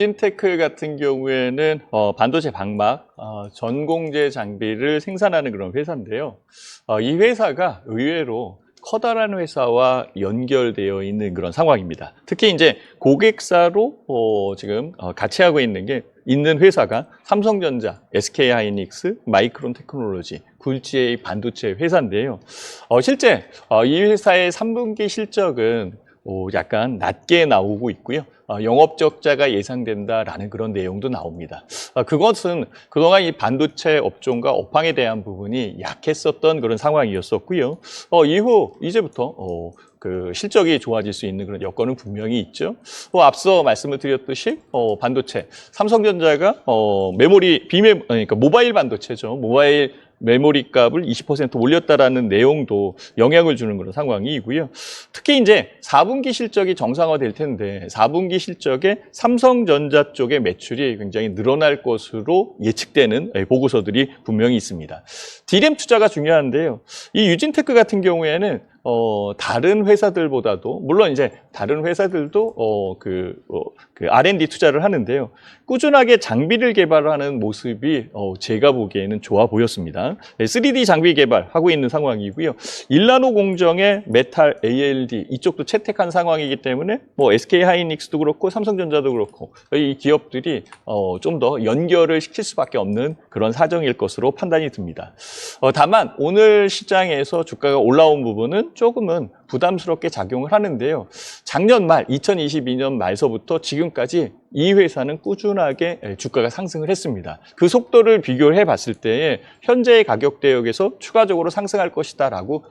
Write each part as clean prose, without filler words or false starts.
유진테크 같은 경우에는 반도체 방막, 전공제 장비를 생산하는 그런 회사인데요. 이 회사가 의외로 커다란 회사와 연결되어 있는 그런 상황입니다. 특히 이제 고객사로 지금 같이 하고 있는 회사가 삼성전자, SK하이닉스, 마이크론 테크놀로지, 굴지의 반도체 회사인데요. 실제 이 회사의 3분기 실적은 약간 낮게 나오고 있고요. 영업 적자가 예상된다라는 그런 내용도 나옵니다. 그것은 그동안 이 반도체 업종과 업황에 대한 부분이 약했었던 그런 상황이었었고요. 이후 이제부터 그 실적이 좋아질 수 있는 그런 여건은 분명히 있죠. 앞서 말씀을 드렸듯이 반도체 삼성전자가 그러니까 모바일 반도체죠. 모바일 메모리 값을 20% 올렸다라는 내용도 영향을 주는 그런 상황이고요. 특히 이제 4분기 실적이 정상화될 텐데 4분기 실적에 삼성전자 쪽의 매출이 굉장히 늘어날 것으로 예측되는 보고서들이 분명히 있습니다. D램 투자가 중요한데요. 이 유진테크 같은 경우에는 다른 회사들보다도 물론 이제 다른 회사들도 그 R&D 투자를 하는데요. 꾸준하게 장비를 개발하는 모습이 제가 보기에는 좋아 보였습니다. 3D 장비 개발하고 있는 상황이고요. 1나노 공정의 메탈 ALD 이쪽도 채택한 상황이기 때문에 SK하이닉스도 그렇고 삼성전자도 그렇고 이 기업들이 좀 더 연결을 시킬 수밖에 없는 그런 사정일 것으로 판단이 듭니다. 다만 오늘 시장에서 주가가 올라온 부분은 조금은 부담스럽게 작용을 하는데요. 작년 말 2022년 말서부터 지금까지 이 회사는 꾸준하게 주가가 상승을 했습니다. 그 속도를 비교를 해봤을 때에 현재의 가격 대역에서 추가적으로 상승할 것이다라고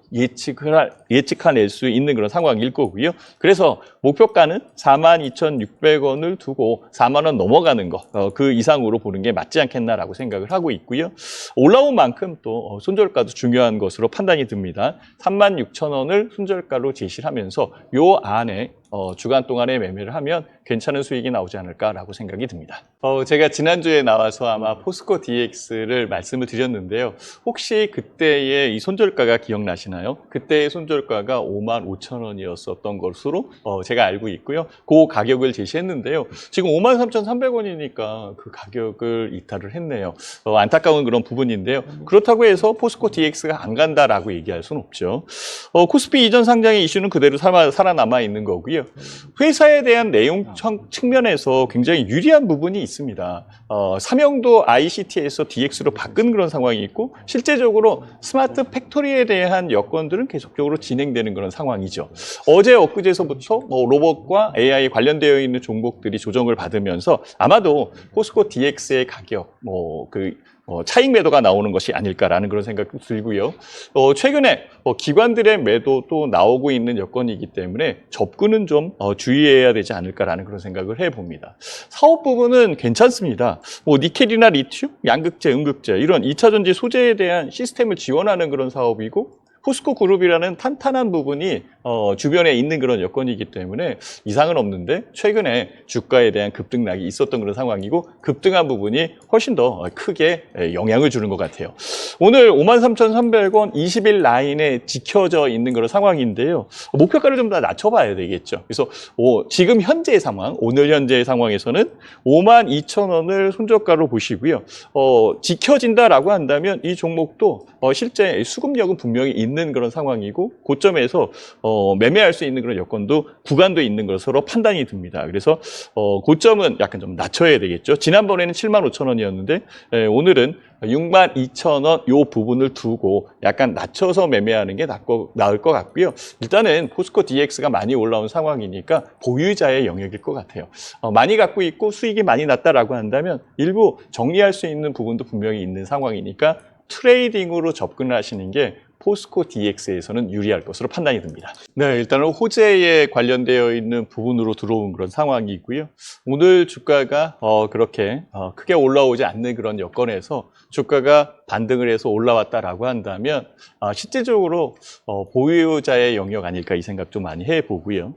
예측해낼 수 있는 그런 상황일 거고요. 그래서 목표가는 42,600원을 두고 4만 원 넘어가는 거, 그 이상으로 보는 게 맞지 않겠나라고 생각을 하고 있고요. 올라온 만큼 또 손절가도 중요한 것으로 판단이 듭니다. 36,000원을 손절가로 제시를 하면서 요 안에 주간 동안에 매매를 하면 괜찮은 수익이 나오지 않을까라고 생각이 듭니다. 제가 지난주에 나와서 아마 포스코 DX를 말씀을 드렸는데요. 혹시 그때의 이 손절가가 기억나시나요? 그때의 손절가가 55,000원이었었던 것으로 제가 알고 있고요. 그 가격을 제시했는데요. 지금 53,300원이니까 그 가격을 이탈을 했네요. 안타까운 그런 부분인데요. 그렇다고 해서 포스코 DX가 안 간다라고 얘기할 수는 없죠. 코스피 이전 상장의 이슈는 그대로 살아남아 있는 거고요. 회사에 대한 내용 측면에서 굉장히 유리한 부분이 있습니다. 삼영도 ICT에서 DX로 바꾼 그런 상황이 있고 실제적으로 스마트 팩토리에 대한 여건들은 계속적으로 진행되는 그런 상황이죠. 어제 엊그제서부터 로봇과 AI 관련되어 있는 종목들이 조정을 받으면서 아마도 포스코 DX의 가격 차익 매도가 나오는 것이 아닐까라는 그런 생각도 들고요. 최근에 기관들의 매도도 나오고 있는 여건이기 때문에 접근은 좀 주의해야 되지 않을까라는 그런 생각을 해봅니다. 사업 부분은 괜찮습니다. 니켈이나 리튬, 양극재, 음극재 이런 2차 전지 소재에 대한 시스템을 지원하는 그런 사업이고 포스코 그룹이라는 탄탄한 부분이 주변에 있는 그런 여건이기 때문에 이상은 없는데 최근에 주가에 대한 급등락이 있었던 그런 상황이고 급등한 부분이 훨씬 더 크게 영향을 주는 것 같아요. 오늘 53,300원 20일 라인에 지켜져 있는 그런 상황인데요. 목표가를 좀 더 낮춰봐야 되겠죠. 그래서 지금 현재의 상황, 오늘 현재의 상황에서는 52,000원을 손절가로 보시고요. 지켜진다라고 한다면 이 종목도 실제 수급력은 분명히 있는 그런 상황이고 고점에서 매매할 수 있는 그런 여건도 구간도 있는 것으로 판단이 듭니다. 그래서 고점은 약간 좀 낮춰야 되겠죠. 지난번에는 75,000원이었는데 오늘은 62,000원 요 부분을 두고 약간 낮춰서 매매하는 게 나을 것 같고요. 일단은 포스코 DX가 많이 올라온 상황이니까 보유자의 영역일 것 같아요. 많이 갖고 있고 수익이 많이 났다라고 한다면 일부 정리할 수 있는 부분도 분명히 있는 상황이니까 트레이딩으로 접근을 하시는 게 포스코 DX에서는 유리할 것으로 판단이 듭니다. 네, 일단은 호재에 관련되어 있는 부분으로 들어온 그런 상황이고요. 오늘 주가가 그렇게 크게 올라오지 않는 그런 여건에서 주가가 반등을 해서 올라왔다라고 한다면 실제적으로 보유자의 영역 아닐까 이 생각 좀 많이 해보고요.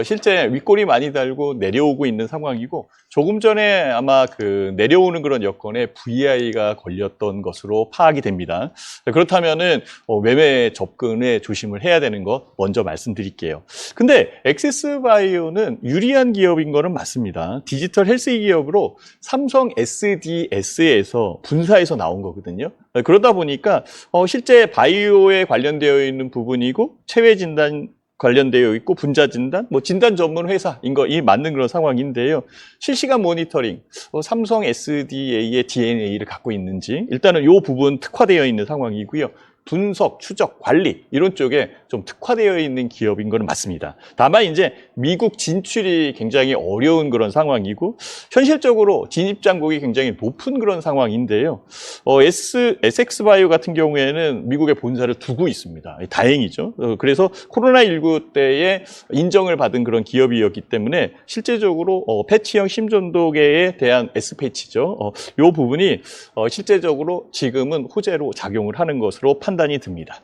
실제 윗골이 많이 달고 내려오고 있는 상황이고 조금 전에 아마 그 내려오는 그런 여건에 VI가 걸렸던 것으로 파악이 됩니다. 그렇다면은 매매 접근에 조심을 해야 되는 거 먼저 말씀드릴게요. 근데 엑세스바이오는 유리한 기업인 거는 맞습니다. 디지털 헬스 기업으로 삼성 SDS에서 분사해서 나온 거거든요. 그러다 보니까 실제 바이오에 관련되어 있는 부분이고 체외 진단 관련되어 있고 분자 진단, 진단 전문 회사인 이 맞는 그런 상황인데요. 실시간 모니터링, 삼성 SDA의 DNA를 갖고 있는지 일단은 이 부분 특화되어 있는 상황이고요. 분석, 추적, 관리 이런 쪽에 좀 특화되어 있는 기업인 건 맞습니다. 다만 이제 미국 진출이 굉장히 어려운 그런 상황이고 현실적으로 진입 장벽이 굉장히 높은 그런 상황인데요. SX바이오 같은 경우에는 미국에 본사를 두고 있습니다. 다행이죠. 그래서 코로나19 때에 인정을 받은 그런 기업이었기 때문에 실제적으로 패치형 심전도계에 대한 S패치죠. 이 부분이 실제적으로 지금은 호재로 작용을 하는 것으로 판단이 듭니다.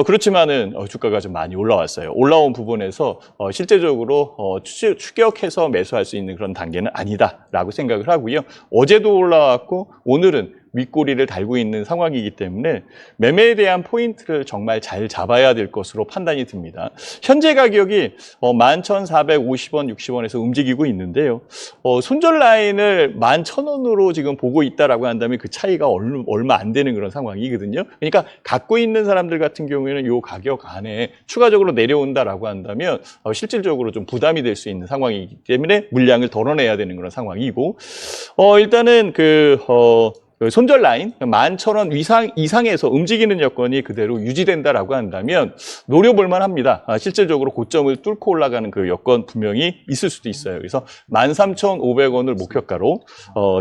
그렇지만은 주가가 좀 많이 올라왔어요. 올라온 부분에서 실제적으로 추격해서 매수할 수 있는 그런 단계는 아니다라고 생각을 하고요. 어제도 올라왔고 오늘은 윗꼬리를 달고 있는 상황이기 때문에 매매에 대한 포인트를 정말 잘 잡아야 될 것으로 판단이 듭니다. 현재 가격이 11,450원, 60원에서 움직이고 있는데요. 손절 라인을 11,000원으로 지금 보고 있다라고 한다면 그 차이가 얼마 안 되는 그런 상황이거든요. 그러니까 갖고 있는 사람들 같은 경우에는 이 가격 안에 추가적으로 내려온다라고 한다면 실질적으로 좀 부담이 될 수 있는 상황이기 때문에 물량을 덜어내야 되는 그런 상황이고 일단은 손절 라인 11,000원 이상에서 움직이는 여건이 그대로 유지된다라고 한다면 노려볼 만합니다. 실질적으로 고점을 뚫고 올라가는 그 여건 분명히 있을 수도 있어요. 그래서 13,500원을 목표가로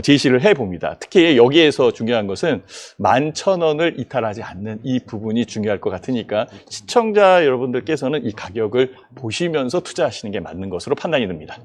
제시를 해봅니다. 특히 여기에서 중요한 것은 11,000원을 이탈하지 않는 이 부분이 중요할 것 같으니까 시청자 여러분들께서는 이 가격을 보시면서 투자하시는 게 맞는 것으로 판단이 됩니다.